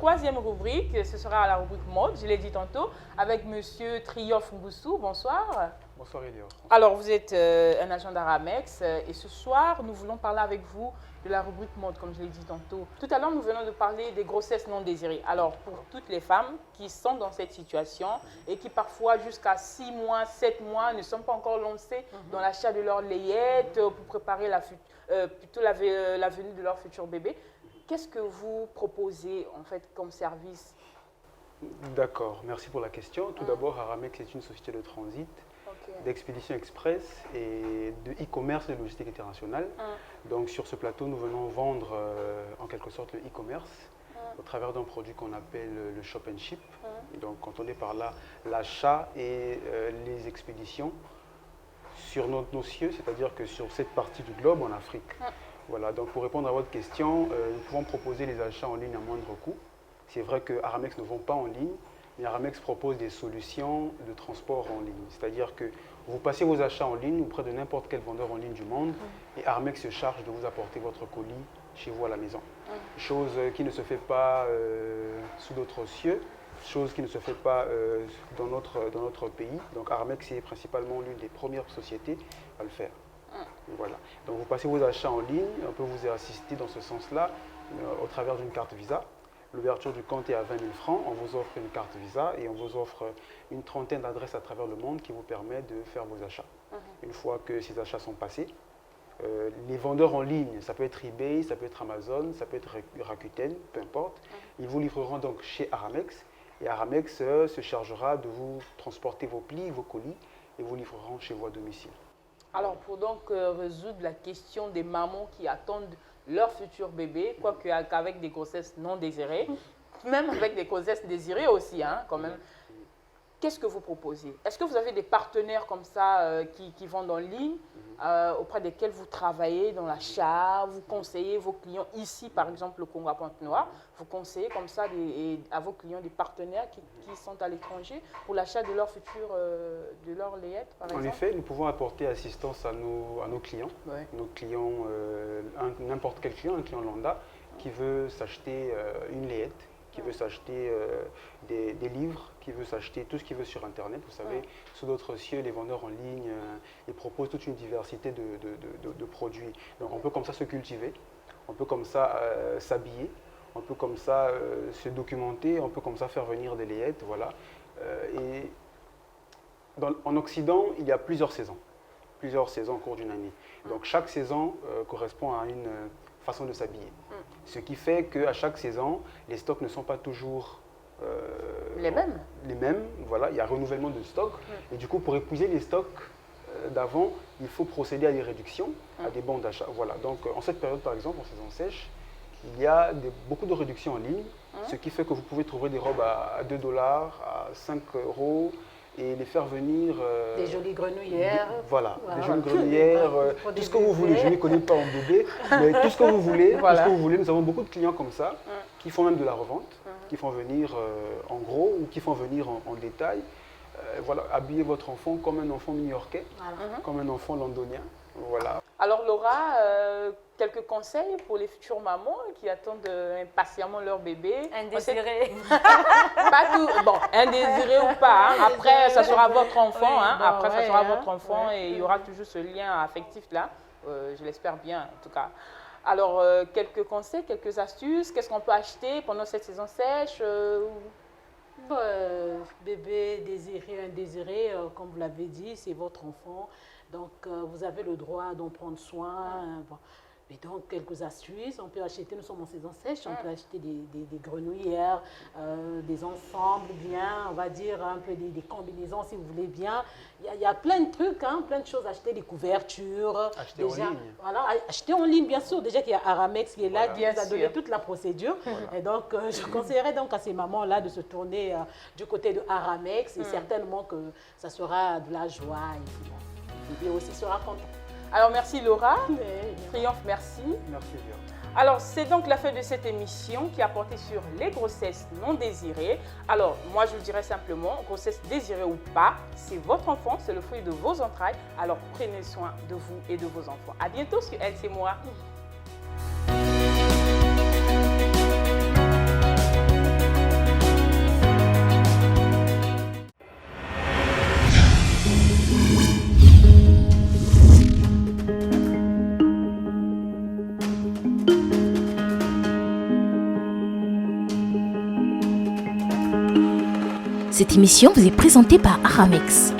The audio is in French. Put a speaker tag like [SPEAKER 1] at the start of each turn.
[SPEAKER 1] troisième rubrique, ce sera la rubrique mode, je l'ai dit tantôt, avec Monsieur Triomphe Mboussou. Bonsoir.
[SPEAKER 2] Bonsoir Elior.
[SPEAKER 1] Alors, vous êtes un agent d'Aramex et ce soir, nous voulons parler avec vous de la rubrique mode, comme je l'ai dit tantôt. Tout à l'heure, nous venons de parler des grossesses non désirées. Alors, pour toutes les femmes qui sont dans cette situation et qui parfois jusqu'à 6 mois, 7 mois ne sont pas encore lancées dans l'achat de leur layette pour préparer plutôt la venue de leur futur bébé, qu'est-ce que vous proposez en fait comme service?
[SPEAKER 2] D'accord, merci pour la question. Tout d'abord, Aramex est une société de transit, d'expédition express et de e-commerce et de logistique internationale. Donc sur ce plateau, nous venons vendre en quelque sorte le e-commerce au travers d'un produit qu'on appelle le shop and ship. Et donc entendez par là l'achat et les expéditions sur nos cieux, c'est-à-dire que sur cette partie du globe en Afrique. Voilà, donc pour répondre à votre question, nous pouvons proposer les achats en ligne à moindre coût. C'est vrai que Aramex ne vend pas en ligne, mais Aramex propose des solutions de transport en ligne. C'est-à-dire que vous passez vos achats en ligne auprès de n'importe quel vendeur en ligne du monde et Aramex se charge de vous apporter votre colis chez vous à la maison. Chose qui ne se fait pas sous d'autres cieux, chose qui ne se fait pas dans notre pays. Donc Aramex est principalement l'une des premières sociétés à le faire. Voilà. Donc vous passez vos achats en ligne, on peut vous assister dans ce sens-là au travers d'une carte Visa. L'ouverture du compte est à 20 000 francs, on vous offre une carte Visa et on vous offre une trentaine d'adresses à travers le monde qui vous permet de faire vos achats. Une fois que ces achats sont passés, les vendeurs en ligne, ça peut être eBay, ça peut être Amazon, ça peut être Rakuten, peu importe, ils vous livreront donc chez Aramex et Aramex se chargera de vous transporter vos plis, vos colis et vous livreront chez vous à domicile.
[SPEAKER 1] Alors, pour donc résoudre la question des mamans qui attendent leur futur bébé, quoique avec des grossesses non désirées, même avec des grossesses désirées aussi, hein, quand même, qu'est-ce que vous proposez? Est-ce que vous avez des partenaires comme ça qui vendent en ligne, auprès desquels vous travaillez dans l'achat, vous conseillez vos clients ici, par exemple, le Congo à Pointe-Noire, vous conseillez comme ça à vos clients des partenaires qui sont à l'étranger pour l'achat de leur futur, de leur layette, par exemple?
[SPEAKER 2] En effet, nous pouvons apporter assistance à nos clients, nos clients, n'importe quel client, un client lambda qui veut s'acheter une layette, qui veut s'acheter des livres, qui veut s'acheter tout ce qu'il veut sur Internet. Vous savez, sous d'autres cieux, les vendeurs en ligne, ils proposent toute une diversité de produits. Donc on peut comme ça se cultiver, on peut comme ça s'habiller, on peut comme ça se documenter, on peut comme ça faire venir des layettes, voilà. Et en Occident, il y a plusieurs saisons au cours d'une année. Donc chaque saison correspond à une façon de s'habiller. Ce qui fait qu'à chaque saison, les stocks ne sont pas toujours
[SPEAKER 1] les mêmes.
[SPEAKER 2] Voilà, il y a renouvellement de stocks. Et du coup, pour épuiser les stocks d'avant, il faut procéder à des réductions, à des bons d'achat. Voilà. Donc en cette période, par exemple, en saison sèche, il y a beaucoup de réductions en ligne, ce qui fait que vous pouvez trouver des robes à 2 $, à 5 € et les faire venir…
[SPEAKER 3] des jolies grenouillères.
[SPEAKER 2] Voilà, des jolies grenouillères, tout ce que vous voulez. Je ne connais pas en bébé, mais tout ce que vous voulez, tout ce que vous voulez. Nous avons beaucoup de clients comme ça, qui font même de la revente, qui font venir en gros ou qui font venir en détail. Voilà, habiller votre enfant comme un enfant new-yorkais, comme un enfant londonien. Voilà.
[SPEAKER 1] Alors Laura, quelques conseils pour les futures mamans qui attendent impatiemment leur bébé?
[SPEAKER 4] Indésiré.
[SPEAKER 1] Pas tout, bon, indésiré ou pas, hein. Après ça sera votre enfant, hein. Après ça sera votre enfant et il y aura toujours ce lien affectif là, je l'espère bien en tout cas. Alors quelques conseils, quelques astuces, qu'est-ce qu'on peut acheter pendant cette saison sèche?
[SPEAKER 3] Bébé désiré, indésiré, comme vous l'avez dit, c'est votre enfant. Donc, vous avez le droit d'en prendre soin. Bon. Et donc, quelques astuces. On peut acheter, nous sommes en saison sèche, on peut acheter des grenouillères, des ensembles bien, on va dire un peu des combinaisons si vous voulez bien. Il y a plein de trucs, hein, plein de choses à acheter, des couvertures.
[SPEAKER 2] Acheter en ligne.
[SPEAKER 3] Voilà, acheter en ligne, bien sûr. Déjà qu'il y a Aramex qui est là, qui nous a donné
[SPEAKER 1] sûr.
[SPEAKER 3] toute la procédure. Et donc, je conseillerais donc à ces mamans-là de se tourner du côté de Aramex et certainement que ça sera de la joie. Et puis, bon, le bébé aussi sera content.
[SPEAKER 1] Alors merci Laura, Triomphe, merci.
[SPEAKER 2] Merci bien.
[SPEAKER 1] Alors c'est donc la fin de cette émission qui a porté sur les grossesses non désirées. Alors moi je vous dirais simplement, grossesse désirée ou pas, c'est votre enfant, c'est le fruit de vos entrailles. Alors prenez soin de vous et de vos enfants. À bientôt sur Elle c'est moi.
[SPEAKER 4] Cette émission vous est présentée par Aramex.